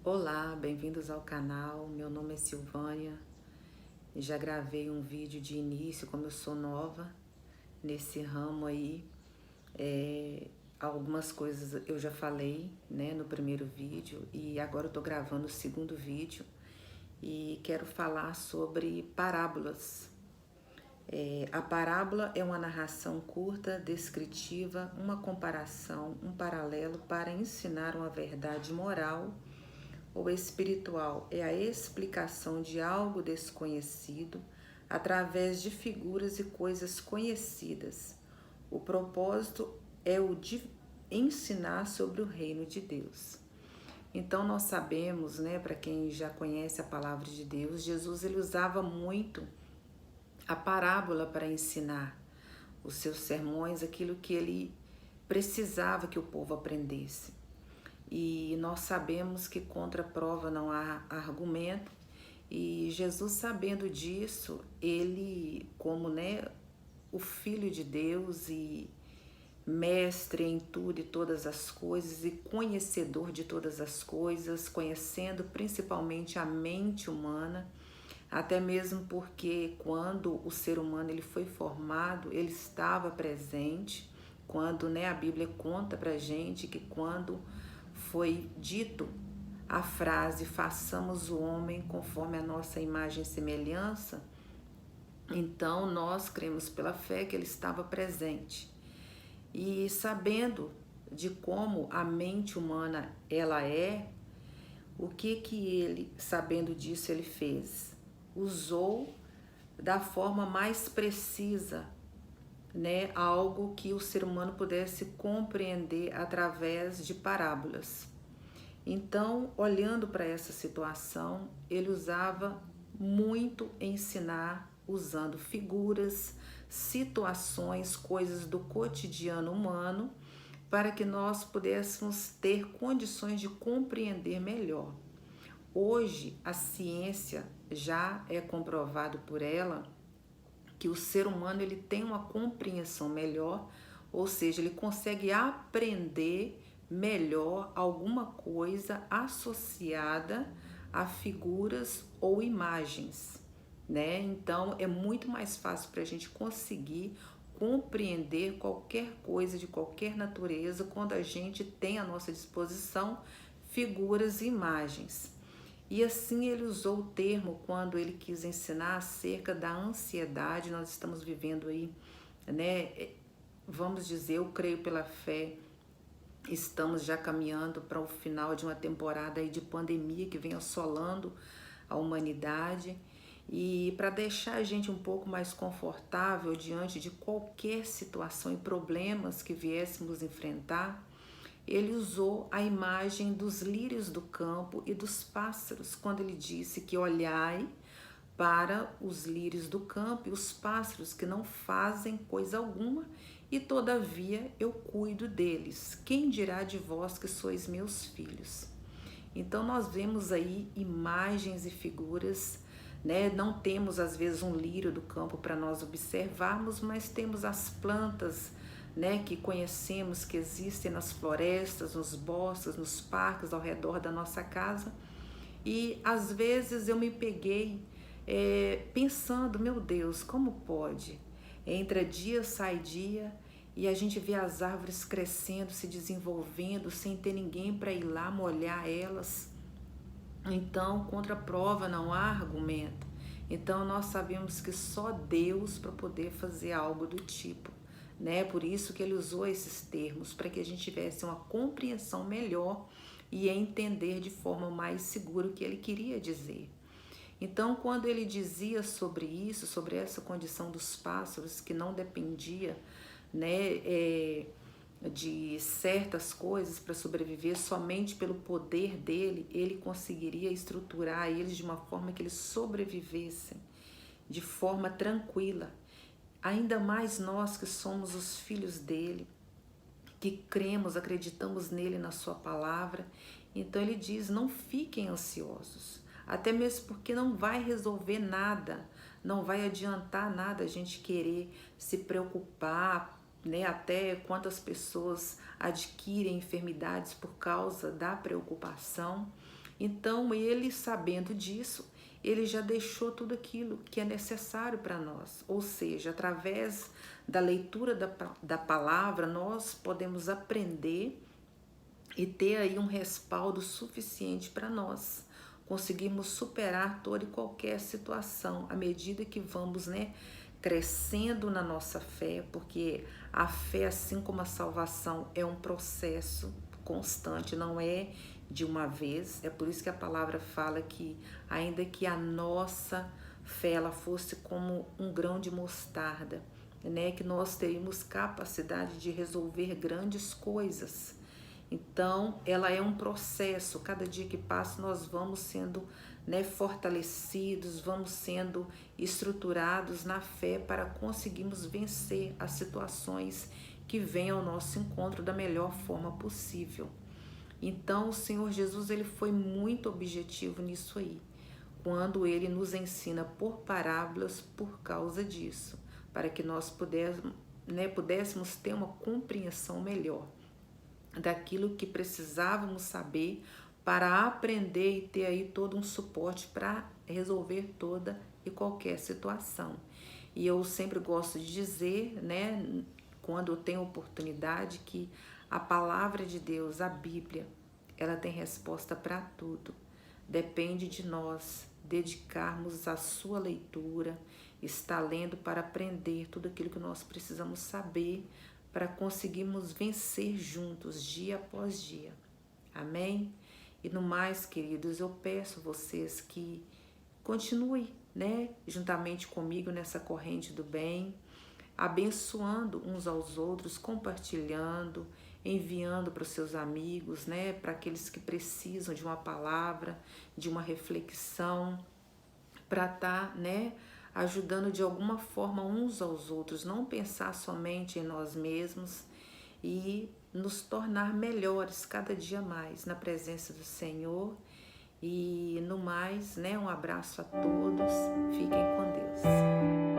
Olá, bem-vindos ao canal. Meu nome é Silvânia. Já gravei um vídeo de início, como eu sou nova nesse ramo aí. Algumas coisas eu já falei, né, no primeiro vídeo e agora eu tô gravando o segundo vídeo e quero falar sobre parábolas. A parábola é uma narração curta, descritiva, uma comparação, um paralelo para ensinar uma verdade moral ou espiritual. É a explicação de algo desconhecido através de figuras e coisas conhecidas. O propósito é o de ensinar sobre o reino de Deus. Então nós sabemos, né, para quem já conhece a palavra de Deus, Jesus ele usava muito a parábola para ensinar os seus sermões, aquilo que ele precisava que o povo aprendesse. E nós sabemos que contra a prova não há argumento. E Jesus, sabendo disso, ele, como, né, o Filho de Deus e mestre em tudo e todas as coisas e conhecedor de todas as coisas, conhecendo principalmente a mente humana, até mesmo porque quando o ser humano ele foi formado, ele estava presente. Quando, né, a Bíblia conta pra gente que quando foi dito a frase façamos o homem conforme a nossa imagem e semelhança, então nós cremos pela fé que ele estava presente. E sabendo de como a mente humana ela é, o que ele, sabendo disso, ele fez? Usou da forma mais precisa, né, algo que o ser humano pudesse compreender através de parábolas. Então, olhando para essa situação, ele usava muito ensinar usando figuras, situações, coisas do cotidiano humano, para que nós pudéssemos ter condições de compreender melhor. Hoje, a ciência já é comprovado por ela que o ser humano ele tem uma compreensão melhor, ou seja, ele consegue aprender melhor alguma coisa associada a figuras ou imagens, né? Então é muito mais fácil para a gente conseguir compreender qualquer coisa de qualquer natureza quando a gente tem à nossa disposição figuras e imagens. E assim ele usou o termo quando ele quis ensinar acerca da ansiedade. Nós estamos vivendo aí, né? Vamos dizer, eu creio pela fé, estamos já caminhando para o final de uma temporada aí de pandemia que vem assolando a humanidade. E para deixar a gente um pouco mais confortável diante de qualquer situação e problemas que viéssemos enfrentar, ele usou a imagem dos lírios do campo e dos pássaros, quando ele disse que olhai para os lírios do campo e os pássaros que não fazem coisa alguma, e todavia eu cuido deles. Quem dirá de vós que sois meus filhos? Então nós vemos aí imagens e figuras, né? Não temos às vezes um lírio do campo para nós observarmos, mas temos as plantas, né, que conhecemos que existem nas florestas, nos bosques, nos parques ao redor da nossa casa. E às vezes eu me peguei pensando, meu Deus, como pode? Entra dia, sai dia, e a gente vê as árvores crescendo, se desenvolvendo, sem ter ninguém para ir lá molhar elas. Então, contra a prova não há argumento. Então, nós sabemos que só Deus para poder fazer algo do tipo, né? Por isso que ele usou esses termos, para que a gente tivesse uma compreensão melhor e entender de forma mais segura o que ele queria dizer. Então, quando ele dizia sobre isso, sobre essa condição dos pássaros, que não dependia, né, de certas coisas para sobreviver, somente pelo poder dele, ele conseguiria estruturar eles de uma forma que eles sobrevivessem de forma tranquila. Ainda mais nós que somos os filhos dele, que cremos, acreditamos nele, na sua palavra. Então ele diz, não fiquem ansiosos, até mesmo porque não vai resolver nada, não vai adiantar nada a gente querer se preocupar, né? Até quantas pessoas adquirem enfermidades por causa da preocupação. Então, ele, sabendo disso, ele já deixou tudo aquilo que é necessário para nós. Ou seja, através da leitura da palavra, nós podemos aprender e ter aí um respaldo suficiente para nós conseguirmos superar toda e qualquer situação à medida que vamos, crescendo na nossa fé, porque a fé, assim como a salvação, é um processo constante, não é de uma vez. É por isso que a palavra fala que ainda que a nossa fé ela fosse como um grão de mostarda, que nós teríamos capacidade de resolver grandes coisas. Então, ela é um processo. Cada dia que passa, nós vamos sendo fortalecidos, vamos sendo estruturados na fé para conseguirmos vencer as situações que vêm ao nosso encontro da melhor forma possível. Então, o Senhor Jesus ele foi muito objetivo nisso aí, quando ele nos ensina por parábolas por causa disso, para que nós pudéssemos ter uma compreensão melhor daquilo que precisávamos saber para aprender e ter aí todo um suporte para resolver toda e qualquer situação. E eu sempre gosto de dizer, quando eu tenho oportunidade, que a palavra de Deus, a Bíblia, ela tem resposta para tudo. Depende de nós dedicarmos a sua leitura, estar lendo para aprender tudo aquilo que nós precisamos saber para conseguirmos vencer juntos, dia após dia. Amém? E no mais, queridos, eu peço a vocês que continuem, juntamente comigo nessa corrente do bem, abençoando uns aos outros, compartilhando, enviando para os seus amigos, para aqueles que precisam de uma palavra, de uma reflexão, para estar, ajudando de alguma forma uns aos outros, não pensar somente em nós mesmos e nos tornar melhores cada dia mais na presença do Senhor. E no mais, um abraço a todos, fiquem com Deus.